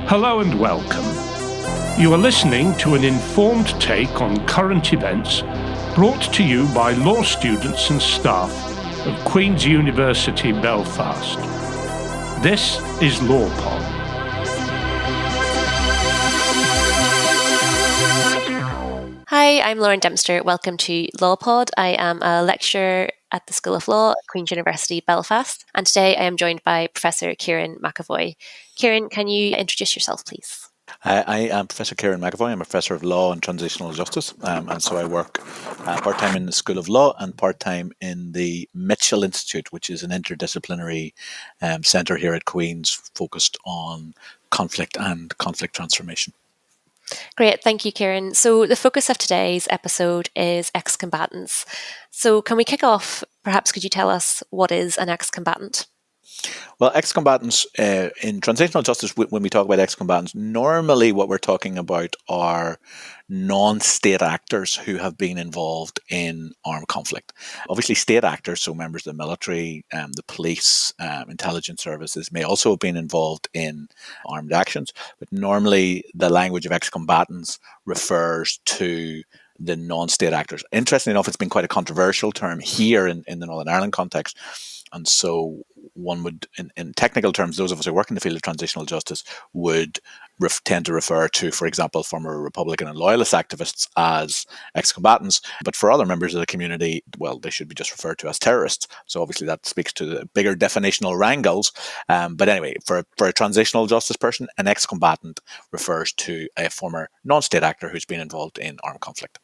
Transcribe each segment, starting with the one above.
Hello and welcome. You are listening to an informed take on current events brought to you by law students and staff of Queen's University Belfast. This is LawPod. Hi, I'm Lauren Dempster. Welcome to LawPod. I am a lecturer at the School of Law at Queen's University Belfast, and today I am joined by Professor Kieran McEvoy. Kieran, can you introduce yourself, please? I am Professor Kieran McEvoy. I'm a Professor of Law and Transitional Justice, and so I work part-time in the School of Law and part-time in the Mitchell Institute, which is an interdisciplinary centre here at Queen's focused on conflict and conflict transformation. Great, thank you, Kieran. So the focus of today's episode is ex-combatants. So can we kick off? Perhaps could you tell us what is an ex-combatant? Well, ex-combatants, in transitional justice, when we talk about ex-combatants, normally what we're talking about are non-state actors who have been involved in armed conflict. Obviously, state actors, so members of the military, the police, intelligence services, may also have been involved in armed actions. But normally, the language of ex-combatants refers to the non-state actors. Interestingly enough, it's been quite a controversial term here in the Northern Ireland context. And so one would, in technical terms, those of us who work in the field of transitional justice would tend to refer to, for example, former Republican and Loyalist activists as ex-combatants. But for other members of the community, well, they should be just referred to as terrorists. So obviously that speaks to the bigger definitional wrangles. But anyway, for a transitional justice person, an ex-combatant refers to a former non-state actor who's been involved in armed conflict.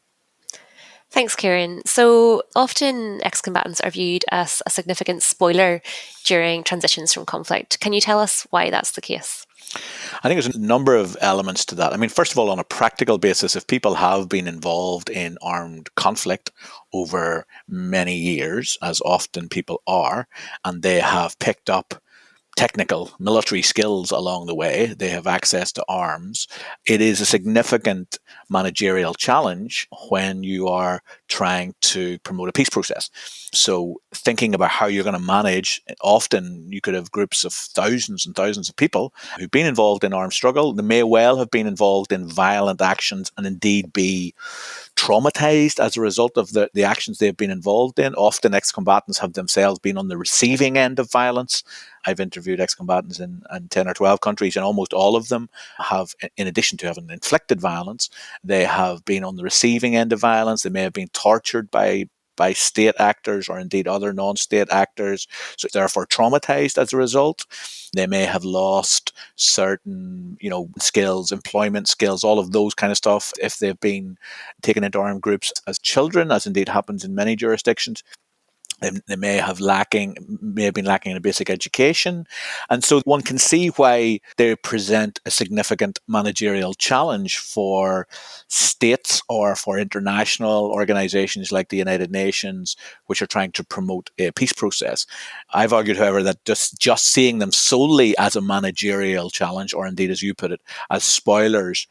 Thanks, Kieran. So often ex-combatants are viewed as a significant spoiler during transitions from conflict. Can you tell us why that's the case? I think there's a number of elements to that. I mean, first of all, on a practical basis, if people have been involved in armed conflict over many years, as often people are, and they have picked up technical military skills along the way, they have access to arms, it is a significant managerial challenge when you are trying to promote a peace process. So thinking about how you're going to manage, often you could have groups of thousands and thousands of people who've been involved in armed struggle. They may well have been involved in violent actions and indeed be traumatized as a result of the actions they've been involved in. Often ex-combatants have themselves been on the receiving end of violence. I've interviewed ex-combatants in 10 or 12 countries, and almost all of them have, in addition to having inflicted violence, they have been on the receiving end of violence. They may have been tortured by state actors or indeed other non-state actors, so therefore traumatized as a result. They may have lost certain, skills, employment skills, all of those kind of stuff if they've been taken into armed groups as children, as indeed happens in many jurisdictions. They may have been lacking in a basic education. And so one can see why they present a significant managerial challenge for states or for international organizations like the United Nations, which are trying to promote a peace process. I've argued, however, that just seeing them solely as a managerial challenge, or indeed, as you put it, as spoilers,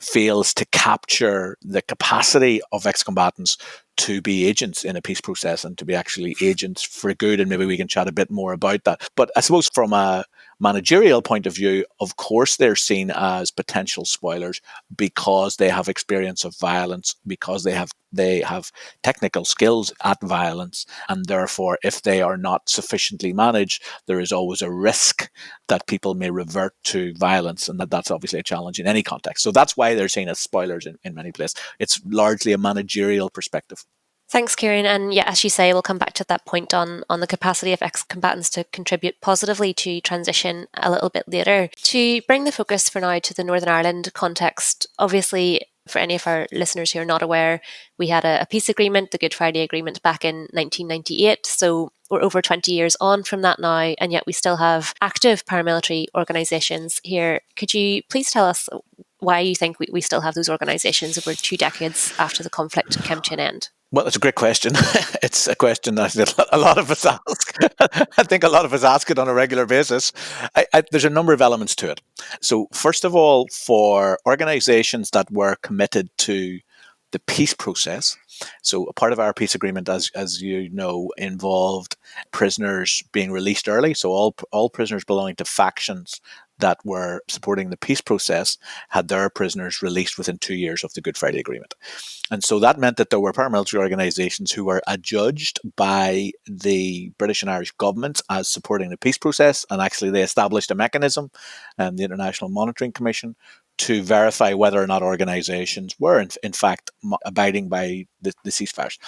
fails to capture the capacity of ex-combatants to be agents in a peace process and to be actually agents for good. And maybe we can chat a bit more about that. But I suppose from a managerial point of view, of course, they're seen as potential spoilers because they have experience of violence, because they have technical skills at violence. And therefore, if they are not sufficiently managed, there is always a risk that people may revert to violence. And that's obviously a challenge in any context. So that's why they're seen as spoilers in many places. It's largely a managerial perspective. Thanks, Kieran. And yeah, as you say, we'll come back to that point on the capacity of ex-combatants to contribute positively to transition a little bit later. To bring the focus for now to the Northern Ireland context, obviously, for any of our listeners who are not aware, we had a peace agreement, the Good Friday Agreement, back in 1998. So we're over 20 years on from that now, and yet we still have active paramilitary organisations here. Could you please tell us why you think we still have those organisations over 2 decades after the conflict came to an end? Well, it's a great question. It's a question that a lot of us ask. I think a lot of us ask it on a regular basis. There's a number of elements to it. So first of all, for organizations that were committed to the peace process. So a part of our peace agreement, as you know, involved prisoners being released early. So all prisoners belonging to factions that were supporting the peace process had their prisoners released within 2 years of the Good Friday Agreement. And so that meant that there were paramilitary organisations who were adjudged by the British and Irish governments as supporting the peace process, and actually they established a mechanism, the International Monitoring Commission, to verify whether or not organisations were in fact abiding by the ceasefires.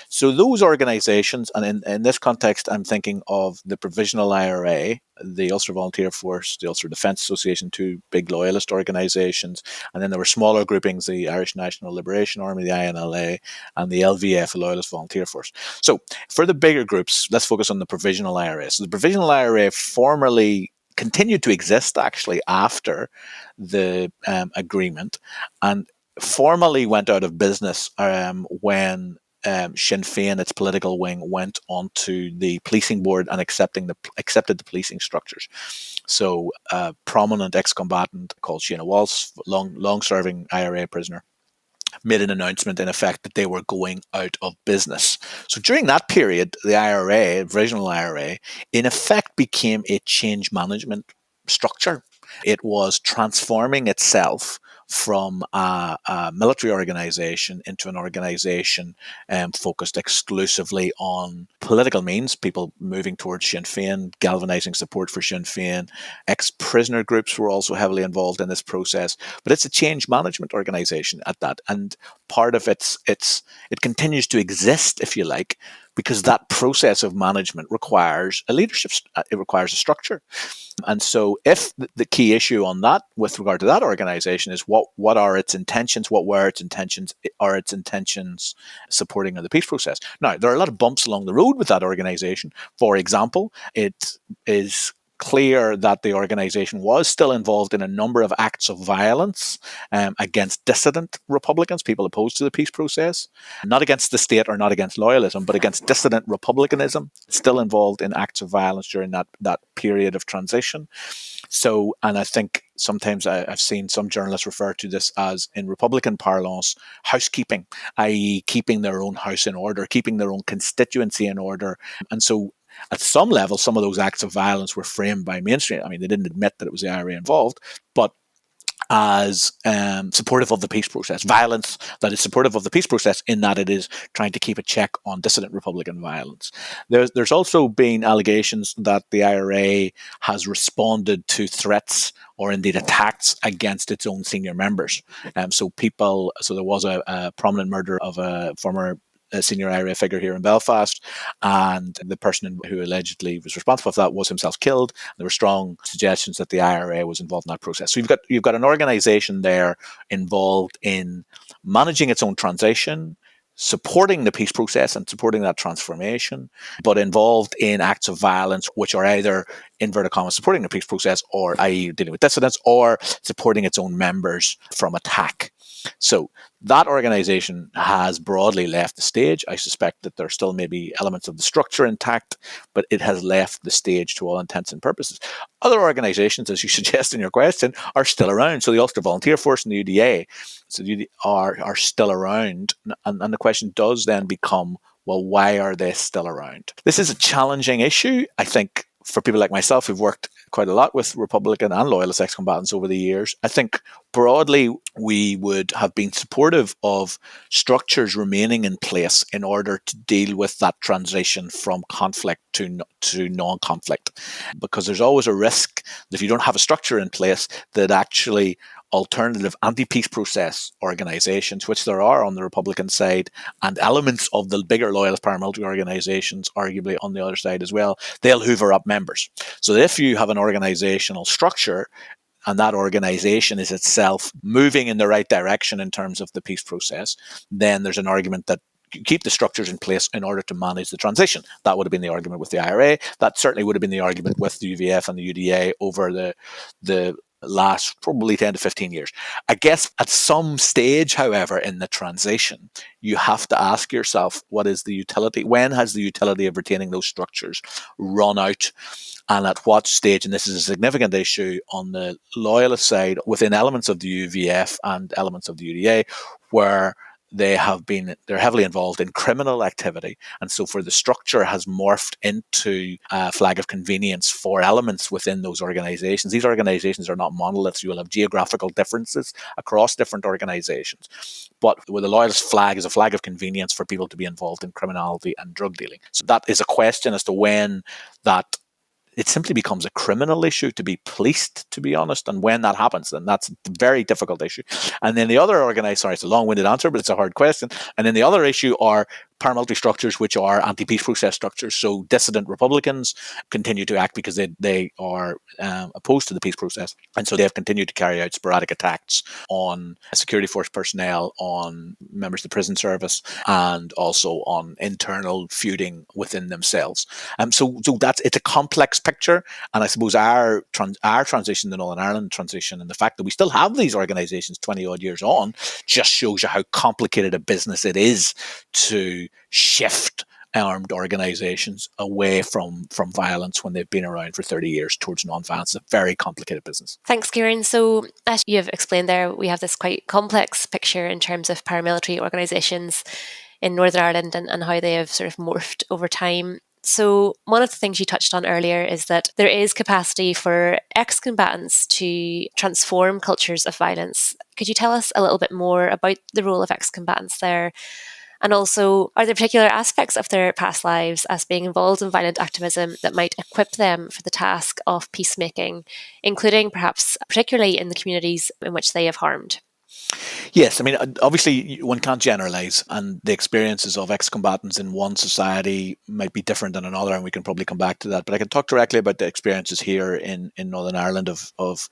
So those organisations, and in this context I'm thinking of the Provisional IRA, the Ulster Volunteer Force, the Ulster Defence Association, two big loyalist organisations, and then there were smaller groupings, the Irish National Liberation Army, the INLA, and the LVF, the Loyalist Volunteer Force. So for the bigger groups, let's focus on the Provisional IRA. So the Provisional IRA formerly continued to exist actually after the agreement, and formally went out of business when Sinn Féin, its political wing, went onto the policing board and accepted the policing structures. So a prominent ex-combatant called Shana Walsh, long-serving IRA prisoner, made an announcement in effect that they were going out of business. So during that period, the IRA, Provisional IRA, in effect became a change management structure. It was transforming itself from a military organization into an organization focused exclusively on political means, people moving towards Sinn Féin, galvanizing support for Sinn Féin. Ex-prisoner groups were also heavily involved in this process, but it's a change management organization at that. And part of it continues to exist, if you like, because that process of management requires a leadership, it requires a structure. And so if the key issue on that with regard to that organization is what are its intentions, what were its intentions, are its intentions supporting of the peace process? Now, there are a lot of bumps along the road with that organization. For example, it is clear that the organization was still involved in a number of acts of violence against dissident Republicans, people opposed to the peace process, not against the state or not against loyalism, but against dissident Republicanism, still involved in acts of violence during that period of transition. So, and I think sometimes I've seen some journalists refer to this as, in Republican parlance, housekeeping, i.e. keeping their own house in order, keeping their own constituency in order. And so at some level, some of those acts of violence were framed by mainstream. I mean, they didn't admit that it was the IRA involved, but as supportive of the peace process, violence that is supportive of the peace process in that it is trying to keep a check on dissident Republican violence. There's also been allegations that the IRA has responded to threats or indeed attacks against its own senior members. So there was a prominent murder of a former senior IRA figure here in Belfast, and the person who allegedly was responsible for that was himself killed. There were strong suggestions that the IRA was involved in that process. So you've got an organisation there involved in managing its own transition, supporting the peace process and supporting that transformation, but involved in acts of violence which are either, inverted commas, supporting the peace process, or i.e. dealing with dissidents, or supporting its own members from attack. So that organization has broadly left the stage. I suspect that there still may be elements of the structure intact, but it has left the stage to all intents and purposes. Other organizations, as you suggest in your question, are still around. So the Ulster Volunteer Force and the UDA are still around. And the question does then become, well, why are they still around? This is a challenging issue, I think, for people like myself who've worked quite a lot with Republican and Loyalist ex-combatants over the years. I think broadly we would have been supportive of structures remaining in place in order to deal with that transition from conflict to non-conflict, because there's always a risk that if you don't have a structure in place, that actually alternative anti-peace process organizations, which there are on the Republican side, and elements of the bigger loyalist paramilitary organizations, arguably on the other side as well, they'll hoover up members. So if you have an organizational structure and that organization is itself moving in the right direction in terms of the peace process, then there's an argument that you keep the structures in place in order to manage the transition. That would have been the argument with the IRA. That certainly would have been the argument with the UVF and the UDA over the last probably 10 to 15 years. I guess at some stage, however, in the transition, you have to ask yourself, what is the utility? When has the utility of retaining those structures run out? And at what stage, and this is a significant issue on the loyalist side, within elements of the UVF and elements of the UDA, where they're heavily involved in criminal activity. And so for the structure has morphed into a flag of convenience for elements within those organizations. These organizations are not monoliths. You will have geographical differences across different organizations. But with the loyalist flag is a flag of convenience for people to be involved in criminality and drug dealing. So that is a question as to when that it simply becomes a criminal issue to be policed, to be honest. And when that happens, then that's a very difficult issue. And then the other it's a long-winded answer, but it's a hard question. And then the other issue are paramilitary structures, which are anti-peace process structures. So dissident Republicans continue to act because they are opposed to the peace process. And so they have continued to carry out sporadic attacks on security force personnel, on members of the prison service, and also on internal feuding within themselves. So it's a complex picture. And I suppose our transition, the Northern Ireland transition, and the fact that we still have these organisations 20 odd years on, just shows you how complicated a business it is to shift armed organisations away from violence when they've been around for 30 years towards non-violence. It's a very complicated business. Thanks, Kieran. So as you've explained there, we have this quite complex picture in terms of paramilitary organisations in Northern Ireland and how they have sort of morphed over time. So one of the things you touched on earlier is that there is capacity for ex-combatants to transform cultures of violence. Could you tell us a little bit more about the role of ex-combatants there? And also, are there particular aspects of their past lives as being involved in violent activism that might equip them for the task of peacemaking, including perhaps particularly in the communities in which they have harmed? Yes, I mean, obviously one can't generalize, and the experiences of ex-combatants in one society might be different than another, and we can probably come back to that. But I can talk directly about the experiences here in Northern Ireland of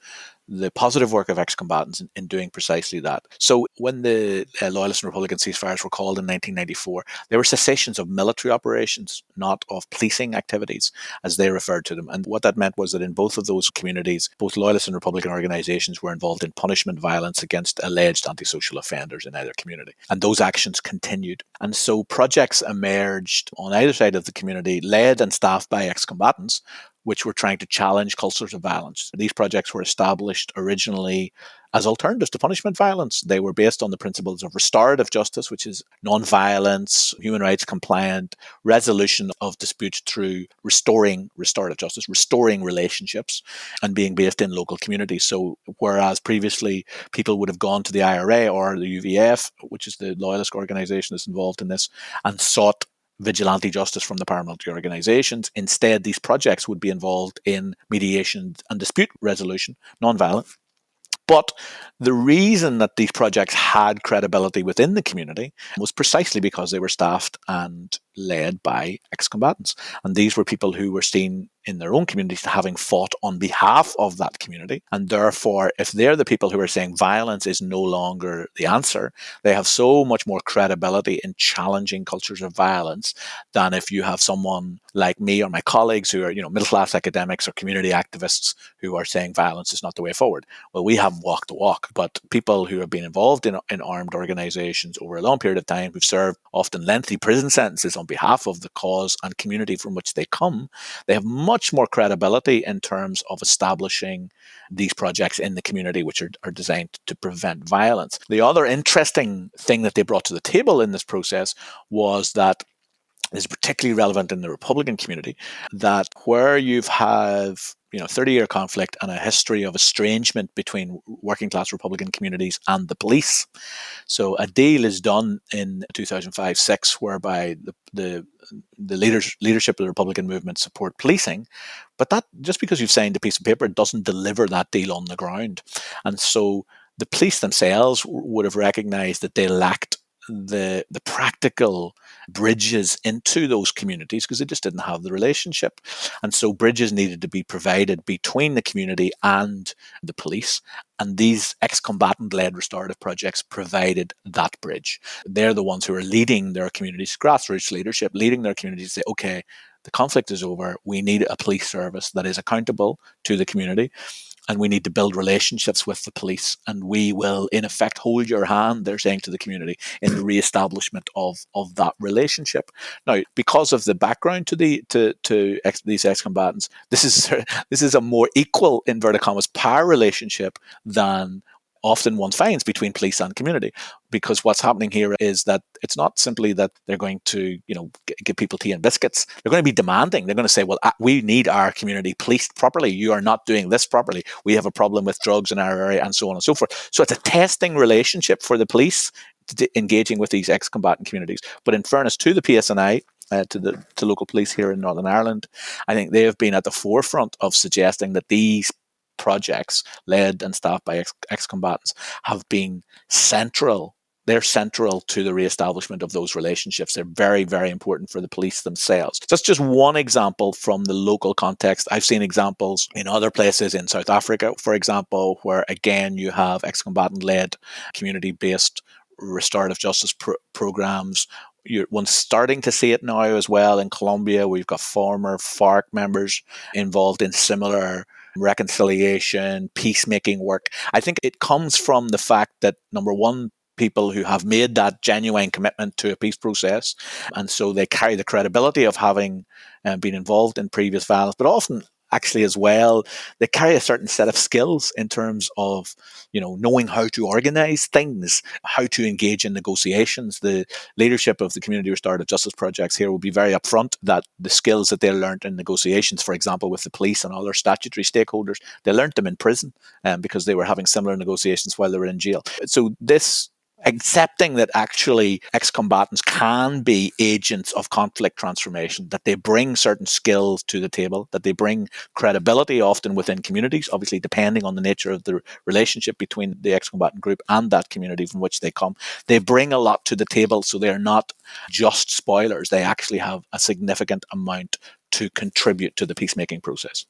the positive work of ex-combatants in doing precisely that. So when the Loyalist and Republican ceasefires were called in 1994, they were cessations of military operations, not of policing activities, as they referred to them. And what that meant was that in both of those communities, both Loyalist and Republican organisations were involved in punishment violence against alleged antisocial offenders in either community. And those actions continued. And so projects emerged on either side of the community, led and staffed by ex-combatants, which were trying to challenge cultures of violence. These projects were established originally as alternatives to punishment violence. They were based on the principles of restorative justice, which is non-violence, human rights compliant resolution of disputes through restorative justice, restoring relationships, and being based in local communities. So whereas previously people would have gone to the IRA or the UVF, which is the loyalist organisation that's involved in this, and sought vigilante justice from the paramilitary organisations. Instead, these projects would be involved in mediation and dispute resolution, non-violent. But the reason that these projects had credibility within the community was precisely because they were staffed and led by ex-combatants. And these were people who were seen in their own communities to having fought on behalf of that community. And therefore, if they're the people who are saying violence is no longer the answer, they have so much more credibility in challenging cultures of violence than if you have someone like me or my colleagues who are, middle-class academics or community activists who are saying violence is not the way forward. Well, we haven't walked the walk, but people who have been involved in armed organizations over a long period of time, who've served often lengthy prison sentences on behalf of the cause and community from which they come, they have much more credibility in terms of establishing these projects in the community, which are designed to prevent violence. The other interesting thing that they brought to the table in this process was that is particularly relevant in the Republican community, that where you've 30-year conflict and a history of estrangement between working class Republican communities and the police. So a deal is done in 2005-06 whereby the leadership of the Republican movement support policing, but that just because you've signed a piece of paper doesn't deliver that deal on the ground. And so the police themselves would have recognized that they lacked the practical bridges into those communities because they just didn't have the relationship. And so bridges needed to be provided between the community and the police. And these ex-combatant-led restorative projects provided that bridge. They're the ones who are leading their communities, grassroots leadership, leading their communities to say, okay, the conflict is over. We need a police service that is accountable to the community. And we need to build relationships with the police, and we will, in effect, hold your hand, they're saying to the community, in the re-establishment of that relationship. Now, because of the background to these ex-combatants, this is a more equal, inverted commas, power relationship than often one finds between police and community, because what's happening here is that it's not simply that they're going to, give people tea and biscuits. They're going to be demanding. They're going to say, well, we need our community policed properly. You are not doing this properly. We have a problem with drugs in our area, and so on and so forth. So it's a testing relationship for the police engaging with these ex-combatant communities. But in fairness to the PSNI, to local police here in Northern Ireland, I think they have been at the forefront of suggesting that these projects, led and staffed by ex-combatants, have been central. They're central to the re-establishment of those relationships. They're very, very important for the police themselves. That's just one example from the local context. I've seen examples in other places, in South Africa, for example, where again you have ex-combatant-led, community-based restorative justice programs. You're starting to see it now as well in Colombia. We've got former FARC members involved in similar reconciliation, peacemaking work. I think it comes from the fact that, number one, people who have made that genuine commitment to a peace process, and so they carry the credibility of having been involved in previous violence, but often actually as well, they carry a certain set of skills in terms of, knowing how to organize things, how to engage in negotiations. The leadership of the community restorative justice projects here will be very upfront that the skills that they learned in negotiations, for example, with the police and other statutory stakeholders, they learned them in prison because they were having similar negotiations while they were in jail. So this accepting that actually ex-combatants can be agents of conflict transformation, that they bring certain skills to the table, that they bring credibility often within communities, obviously depending on the nature of the relationship between the ex-combatant group and that community from which they come. They bring a lot to the table, so they're not just spoilers. They actually have a significant amount to contribute to the peacemaking process.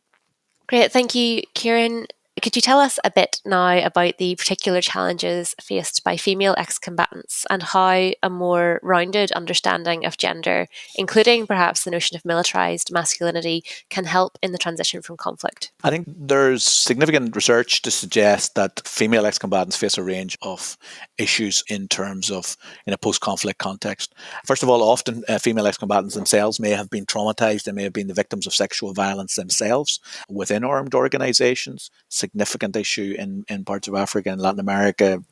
Great, thank you, Kieran. Could you tell us a bit now about the particular challenges faced by female ex-combatants and how a more rounded understanding of gender, including perhaps the notion of militarised masculinity, can help in the transition from conflict? I think there's significant research to suggest that female ex-combatants face a range of issues in terms of in a post-conflict context. First of all, often female ex-combatants themselves may have been traumatised. They may have been the victims of sexual violence themselves within armed organisations. Significant issue in parts of Africa and Latin America,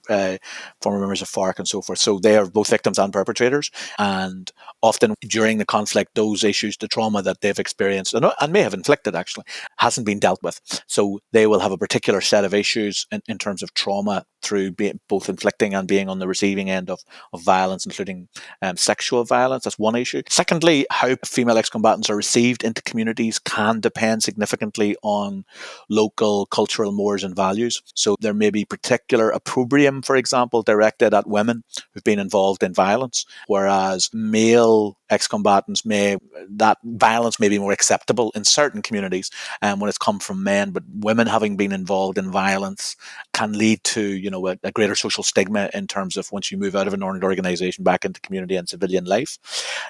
former members of FARC and so forth. So they are both victims and perpetrators. And often during the conflict, those issues, the trauma that they've experienced and may have inflicted actually, hasn't been dealt with. So they will have a particular set of issues in terms of trauma through both inflicting and being on the receiving end of violence, including sexual violence. That's one issue. Secondly, how female ex-combatants are received into communities can depend significantly on local cultural mores and values. So there may be particular opprobrium, for example, directed at women who've been involved in violence, whereas male ex-combatants that violence may be more acceptable in certain communities when it's come from men, but women having been involved in violence can lead to a greater social stigma in terms of once you move out of an armed organization back into community and civilian life.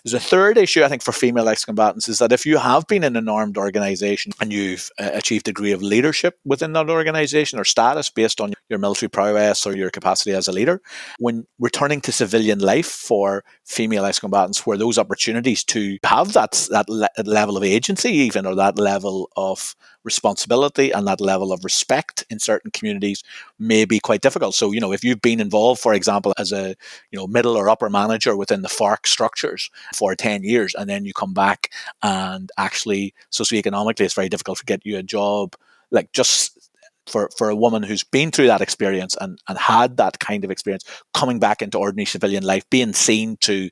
There's a third issue, I think, for female ex-combatants is that if you have been in an armed organization and you've achieved a degree of leadership within that organization or status based on your military prowess or your capacity as a leader, when returning to civilian life for female ex-combatants, where those opportunities to have that level of agency even, or that level of responsibility and that level of respect in certain communities may be quite difficult. So, if you've been involved, for example, as a middle or upper manager within the FARC structures for 10 years, and then you come back and actually socioeconomically it's very difficult to get you a job, like just for a woman who's been through that experience and had that kind of experience, coming back into ordinary civilian life, being seen to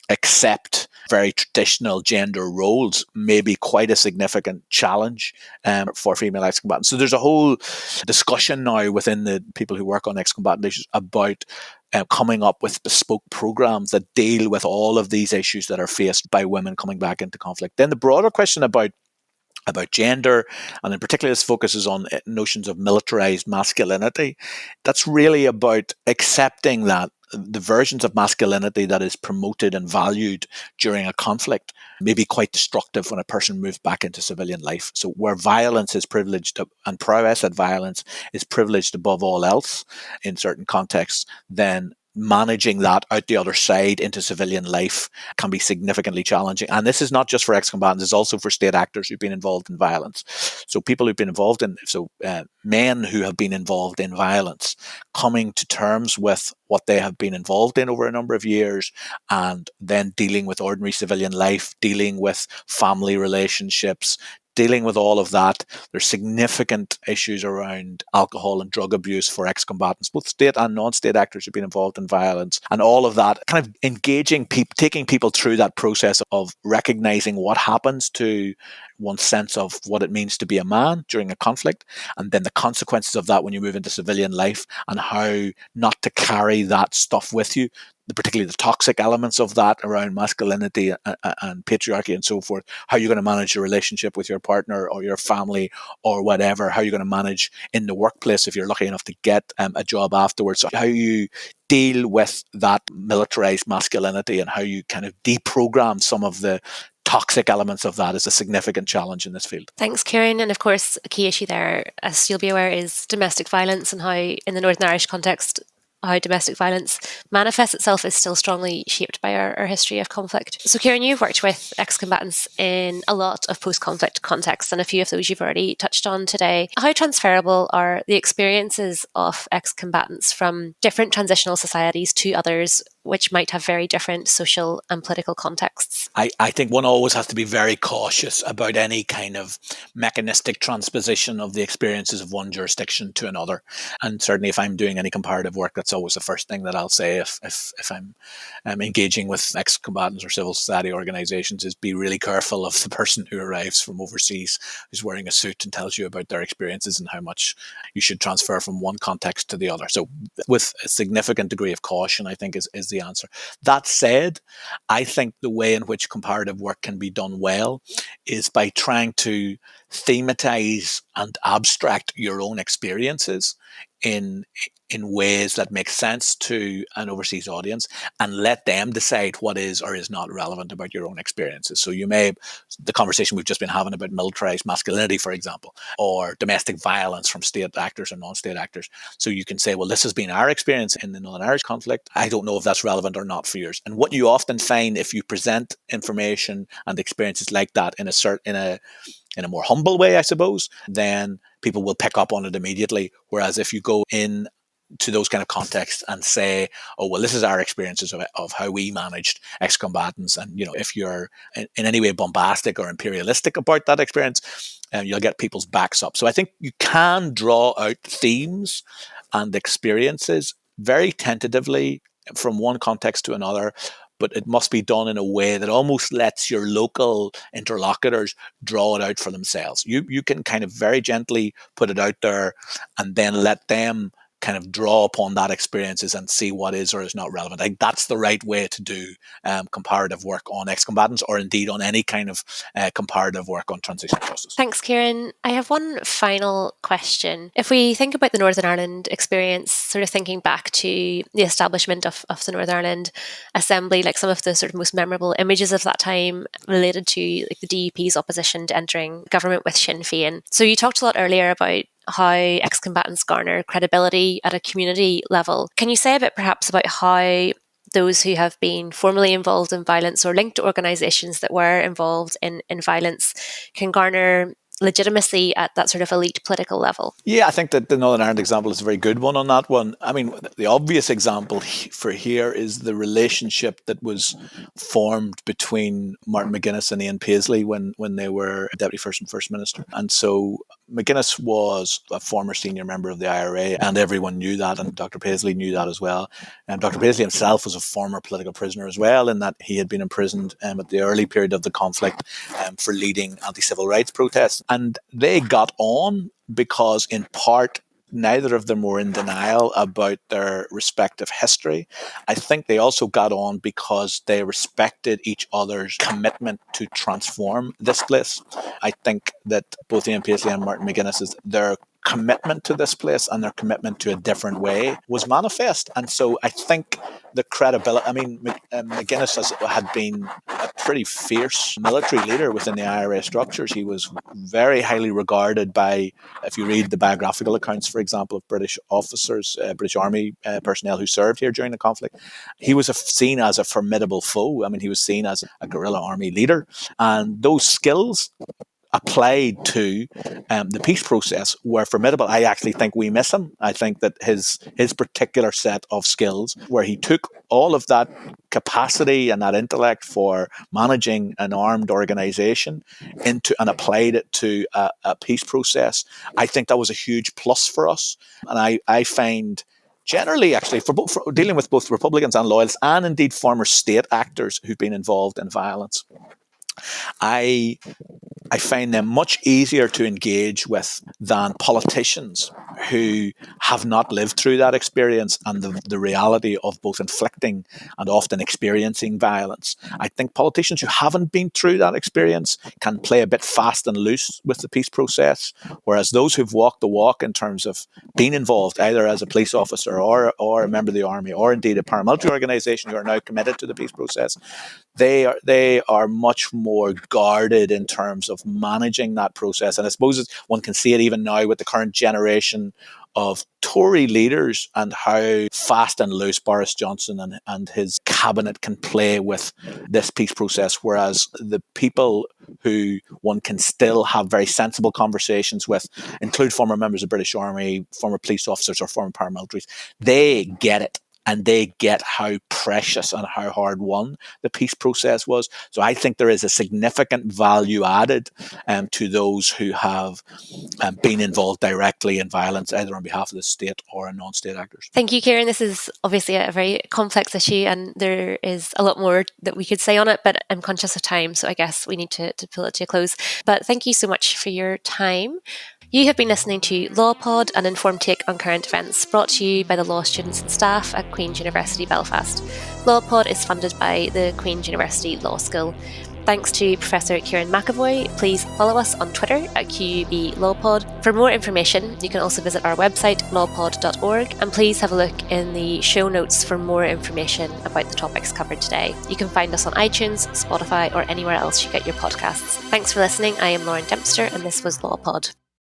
accept very traditional gender roles may be quite a significant challenge for female ex-combatants. So there's a whole discussion now within the people who work on ex-combatant issues about coming up with bespoke programs that deal with all of these issues that are faced by women coming back into conflict. Then the broader question about gender, and in particular this focuses on notions of militarized masculinity. That's really about accepting that the versions of masculinity that is promoted and valued during a conflict may be quite destructive when a person moves back into civilian life. So where violence is privileged and prowess at violence is privileged above all else in certain contexts, then managing that out the other side into civilian life can be significantly challenging. And this is not just for ex-combatants, it's also for state actors who've been involved in violence. So people who've been involved in, men who have been involved in violence, coming to terms with what they have been involved in over a number of years, and then dealing with ordinary civilian life, dealing with family relationships, dealing with all of that. There's significant issues around alcohol and drug abuse for ex-combatants, both state and non-state actors who've been involved in violence, and all of that kind of engaging people, taking people through that process of recognizing what happens to one's sense of what it means to be a man during a conflict, and then the consequences of that when you move into civilian life, and how not to carry that stuff with you, particularly the toxic elements of that around masculinity and patriarchy and so forth, how you're going to manage your relationship with your partner or your family or whatever, how you're going to manage in the workplace if you're lucky enough to get a job afterwards, so how you deal with that militarized masculinity and how you kind of deprogram some of the toxic elements of that is a significant challenge in this field. Thanks, Kieran. And of course, a key issue there, as you'll be aware, is domestic violence, and how, in the Northern Irish context, how domestic violence manifests itself is still strongly shaped by our history of conflict. So, Kieran, you've worked with ex-combatants in a lot of post-conflict contexts, and a few of those you've already touched on today. How transferable are the experiences of ex-combatants from different transitional societies to others, which might have very different social and political contexts? I think one always has to be very cautious about any kind of mechanistic transposition of the experiences of one jurisdiction to another. And certainly if I'm doing any comparative work, that's always the first thing that I'll say if I'm engaging with ex-combatants or civil society organizations, is be really careful of the person who arrives from overseas who's wearing a suit and tells you about their experiences and how much you should transfer from one context to the other. So with a significant degree of caution, I think is the answer. That said, I think the way in which comparative work can be done well is by trying to thematize and abstract your own experiences in ways that make sense to an overseas audience, and let them decide what is or is not relevant about your own experiences. So the conversation we've just been having about militarized masculinity, for example, or domestic violence from state actors and non-state actors. So you can say, well, this has been our experience in the Northern Irish conflict. I don't know if that's relevant or not for yours. And what you often find if you present information and experiences like that in a more humble way, I suppose, then people will pick up on it immediately. Whereas if you go in to those kind of contexts and say, oh, well, this is our experiences of how we managed ex-combatants, and if you're in any way bombastic or imperialistic about that experience, you'll get people's backs up. So I think you can draw out themes and experiences very tentatively from one context to another, but it must be done in a way that almost lets your local interlocutors draw it out for themselves. You can kind of very gently put it out there and then let them kind of draw upon that experiences and see what is or is not relevant. I think that's the right way to do comparative work on ex-combatants, or indeed on any kind of comparative work on transitional justice. Thanks, Kieran. I have one final question. If we think about the Northern Ireland experience, sort of thinking back to the establishment of the Northern Ireland Assembly, like some of the sort of most memorable images of that time related to like the DUP's opposition to entering government with Sinn Féin. So you talked a lot earlier about how ex-combatants garner credibility at a community level. Can you say a bit perhaps about how those who have been formally involved in violence or linked to organisations that were involved in violence can garner legitimacy at that sort of elite political level? Yeah, I think that the Northern Ireland example is a very good one on that one. I mean, the obvious example for here is the relationship that was formed between Martin McGuinness and Ian Paisley when they were Deputy First and First Minister. And so McGuinness was a former senior member of the IRA, and everyone knew that, and Dr. Paisley knew that as well. And Dr. Paisley himself was a former political prisoner as well, in that he had been imprisoned at the early period of the conflict for leading anti-civil rights protests. And they got on because, in part, neither of them were in denial about their respective history. I think they also got on because they respected each other's commitment to transform this place. I think that both Ian Paisley and Martin McGuinness, their commitment to this place and their commitment to a different way was manifest. And so I think the credibility, McGuinness had been a pretty fierce military leader within the IRA structures. He was very highly regarded by, if you read the biographical accounts, for example, of British officers, British Army personnel who served here during the conflict, he was seen as a formidable foe. I mean, he was seen as a guerrilla army leader. And those skills applied to the peace process were formidable. I actually think we miss him. I think that his particular set of skills, where he took all of that capacity and that intellect for managing an armed organization and applied it to a peace process, I think that was a huge plus for us. And I find generally, actually, for dealing with both Republicans and Loyalists, and indeed former state actors who've been involved in violence, I find them much easier to engage with than politicians who have not lived through that experience and the reality of both inflicting and often experiencing violence. I think politicians who haven't been through that experience can play a bit fast and loose with the peace process, whereas those who've walked the walk in terms of being involved either as a police officer or a member of the army or indeed a paramilitary organisation who are now committed to the peace process, they are much more guarded in terms of managing that process. And I suppose one can see it even now with the current generation of Tory leaders and how fast and loose Boris Johnson and his cabinet can play with this peace process, whereas the people who one can still have very sensible conversations with include former members of the British Army, former police officers or former paramilitaries. They get it. And they get how precious and how hard won the peace process was. So I think there is a significant value added to those who have been involved directly in violence, either on behalf of the state or non-state actors. Thank you, Kieran. This is obviously a very complex issue and there is a lot more that we could say on it, but I'm conscious of time, so I guess we need to pull it to a close. But thank you so much for your time. You have been listening to LawPod, an informed take on current events, brought to you by the law students and staff at Queen's University Belfast. LawPod is funded by the Queen's University Law School. Thanks to Professor Kieran McEvoy. Please follow us on Twitter at QUB LawPod. For more information, you can also visit our website, lawpod.org, and please have a look in the show notes for more information about the topics covered today. You can find us on iTunes, Spotify, or anywhere else you get your podcasts. Thanks for listening. I am Lauren Dempster, and this was LawPod.